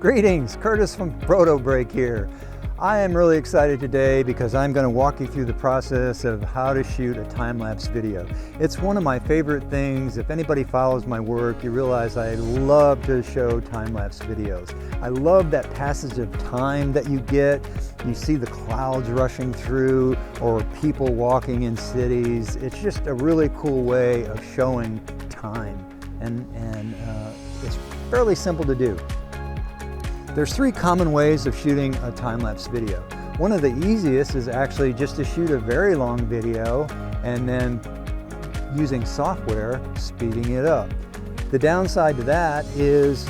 Greetings, Curtis from Proto Break here. I am really excited today because I'm going to walk you through the process of how to shoot a time-lapse video. It's one of my favorite things. If anybody follows my work, you realize I love to show time-lapse videos. I love that passage of time that you get. You see the clouds rushing through or people walking in cities. It's just a really cool way of showing time, and it's fairly simple to do. There's three common ways of shooting a time-lapse video. One of the easiest is actually just to shoot a very long video and then using software, speeding it up. The downside to that is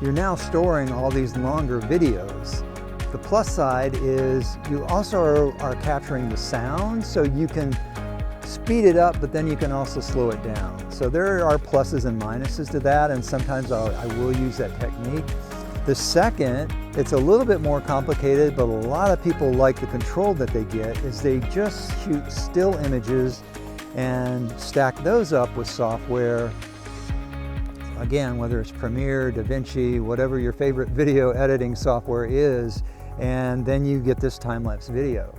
you're now storing all these longer videos. The plus side is you also are capturing the sound, so you can speed it up, but then you can also slow it down. So there are pluses and minuses to that, and sometimes I will use that technique. The second, it's a little bit more complicated, but a lot of people like the control that they get, is they just shoot still images and stack those up with software. Again, whether it's Premiere, DaVinci, whatever your favorite video editing software is, and then you get this time-lapse video.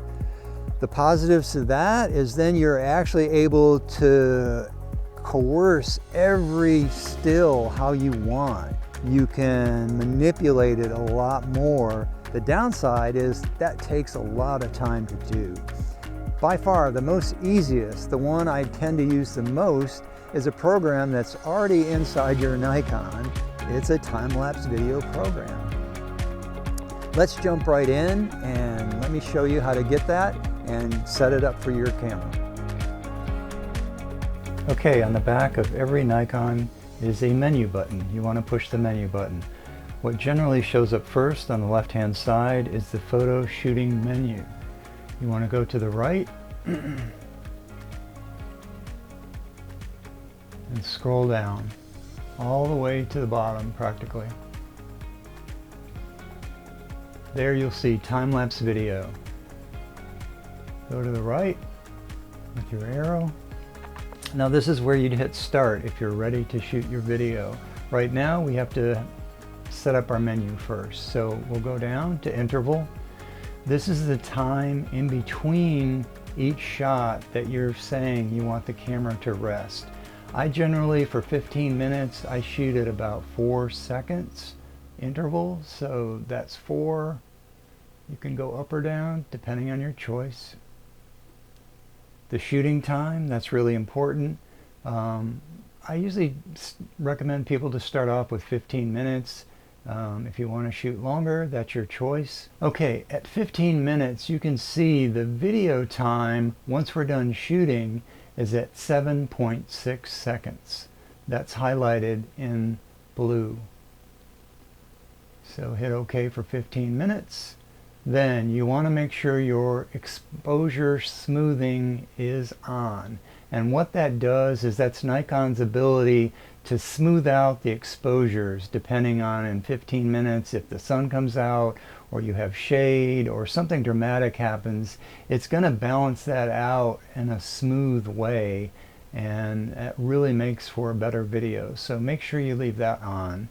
The positives to that is then you're actually able to coerce every still how you want. You can manipulate it a lot more. The downside is that takes a lot of time to do. By far the most easiest, the one I tend to use the most, is a program that's already inside your Nikon. It's a time-lapse video program. Let's jump right in and let me show you how to get that and set it up for your camera. Okay, on the back of every Nikon is a menu button. You want to push the menu button. What generally shows up first on the left-hand side is the photo shooting menu. You want to go to the right and scroll down all the way to the bottom practically. There you'll see time-lapse video. Go to the right with your arrow. Now this is where you'd hit start if you're ready to shoot your video. Right now we have to set up our menu first. So we'll go down to interval. This is the time in between each shot that you're saying you want the camera to rest. I generally, for 15 minutes, I shoot at about 4 seconds interval. So that's 4. You can go up or down depending on your choice. The shooting time, that's really important. I usually recommend people to start off with 15 minutes. If you want to shoot longer, that's your choice. Okay, at 15 minutes, you can see the video time, once we're done shooting, is at 7.6 seconds. That's highlighted in blue. So hit OK for 15 minutes. Then you want to make sure your exposure smoothing is on. And what that does is that's Nikon's ability to smooth out the exposures depending on, in 15 minutes, if the sun comes out or you have shade or something dramatic happens, it's going to balance that out in a smooth way, and that really makes for a better video. So make sure you leave that on.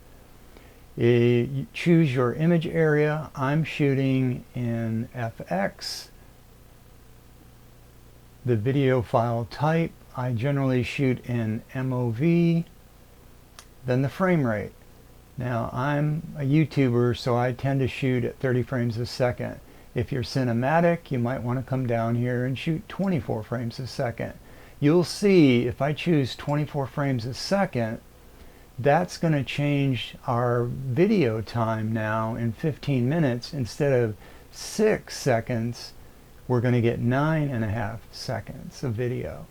You choose your image area. I'm shooting in FX. The video file type, I generally shoot in MOV. Then the frame rate. Now I'm a YouTuber, so I tend to shoot at 30 frames a second. If you're cinematic, you might want to come down here and shoot 24 frames a second. You'll see if I choose 24 frames a second, that's going to change our video time now. In 15 minutes, instead of 6 seconds, we're going to get 9.5 seconds of video.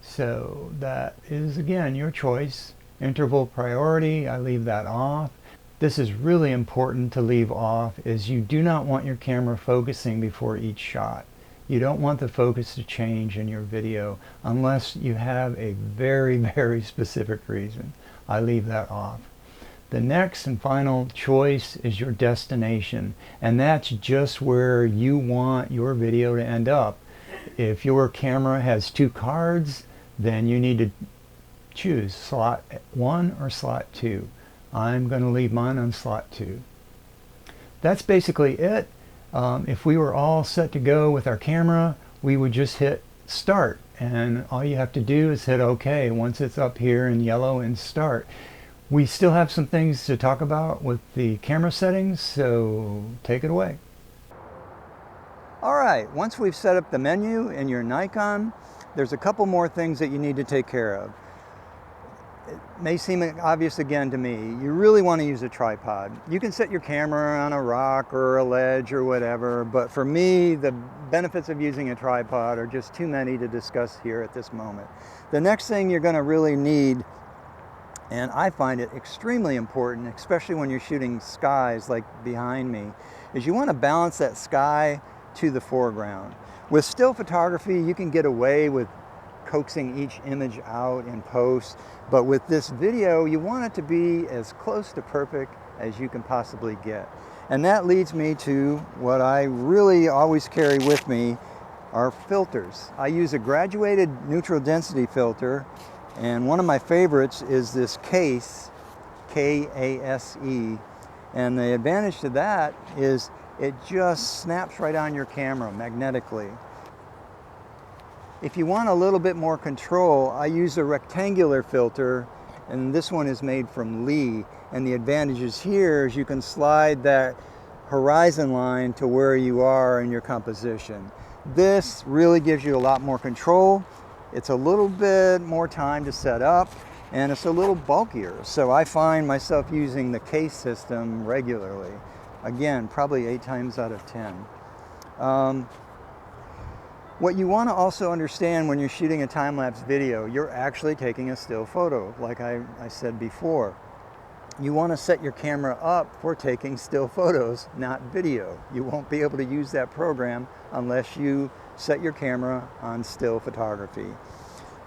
So that is, again, your choice. Interval priority, I leave that off. This is really important to leave off, is you do not want your camera focusing before each shot. You don't want the focus to change in your video unless you have a very, very specific reason. I leave that off. The next and final choice is your destination, and that's just where you want your video to end up. If your camera has 2 cards, then you need to choose slot 1 or slot 2. I'm going to leave mine on slot 2. that's basically it. If we were all set to go with our camera, we would just hit start, and all you have to do is hit OK once it's up here in yellow and start. We still have some things to talk about with the camera settings, so take it away. Alright, once we've set up the menu in your Nikon, there's a couple more things that you need to take care of. It may seem obvious again to me. You really want to use a tripod. You can set your camera on a rock or a ledge or whatever, but for me, the benefits of using a tripod are just too many to discuss here at this moment. The next thing you're going to really need, and I find it extremely important, especially when you're shooting skies like behind me, is you want to balance that sky to the foreground. With still photography, you can get away with coaxing each image out in post, but with this video, you want it to be as close to perfect as you can possibly get. And that leads me to what I really always carry with me, are filters. I use a graduated neutral density filter, and one of my favorites is this Case, K-A-S-E, and the advantage to that is it just snaps right on your camera magnetically. If you want a little bit more control, I use a rectangular filter, and this one is made from Lee. And the advantages here is you can slide that horizon line to where you are in your composition. This really gives you a lot more control. It's a little bit more time to set up, and it's a little bulkier. So I find myself using the Case system regularly. Again, probably 8 times out of 10. What you want to also understand when you're shooting a time-lapse video, you're actually taking a still photo, like I said before. You want to set your camera up for taking still photos, not video. You won't be able to use that program unless you set your camera on still photography.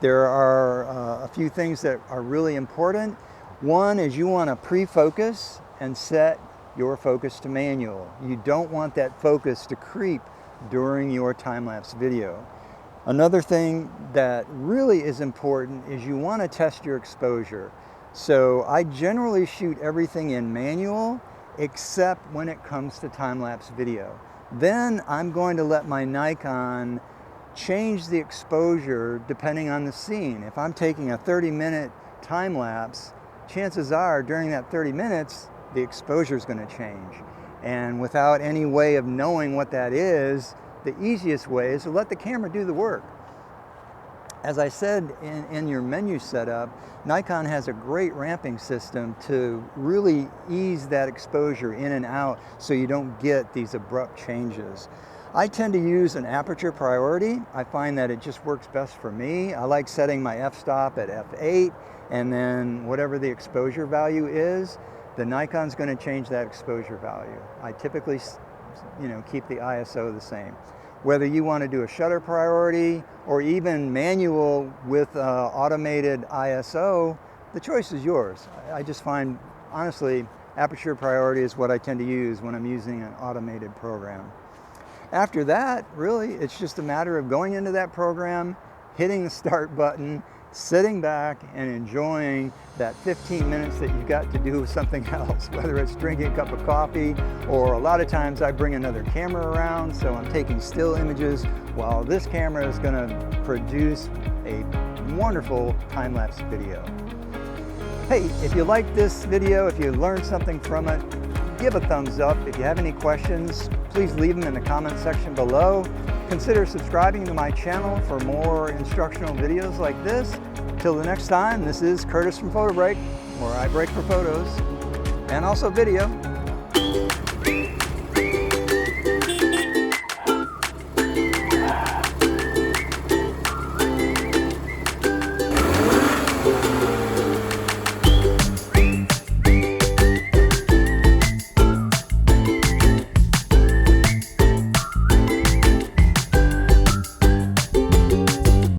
There are a few things that are really important. One is you want to pre-focus and set your focus to manual. You don't want that focus to creep during your time-lapse video. Another thing that really is important is you want to test your exposure. So I generally shoot everything in manual except when it comes to time-lapse video. Then I'm going to let my Nikon change the exposure depending on the scene. If I'm taking a 30-minute time-lapse, chances are during that 30 minutes the exposure is going to change. And without any way of knowing what that is, the easiest way is to let the camera do the work. As I said in your menu setup, Nikon has a great ramping system to really ease that exposure in and out so you don't get these abrupt changes. I tend to use an aperture priority. I find that it just works best for me. I like setting my f-stop at f8, and then whatever the exposure value is, the Nikon's going to change that exposure value. I typically, keep the ISO the same. Whether you want to do a shutter priority or even manual with automated ISO, the choice is yours. I just find, honestly, aperture priority is what I tend to use when I'm using an automated program. After that, really, it's just a matter of going into that program, hitting the start button, sitting back and enjoying that 15 minutes that you've got to do something else, whether it's drinking a cup of coffee, or a lot of times I bring another camera around, so I'm taking still images while this camera is going to produce a wonderful time-lapse video. Hey, if you like this video, if you learned something from it, give a thumbs up. If you have any questions, please leave them in the comment section below. Consider subscribing to my channel for more instructional videos like this. Till the next time, this is Curtis from Photo Break, where I break for photos and also video.